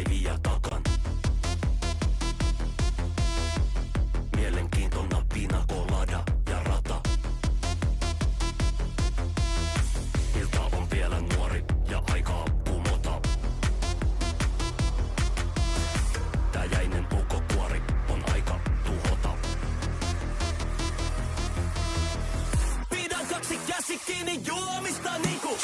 päiviä takan. Mielenkiintona pina colada ja rata. Ilta on vielä nuori ja aikaa kumota. Tää jäinen ukkokuori on aika tuhota. Pidän kaksi käsi kiinni juomista niinku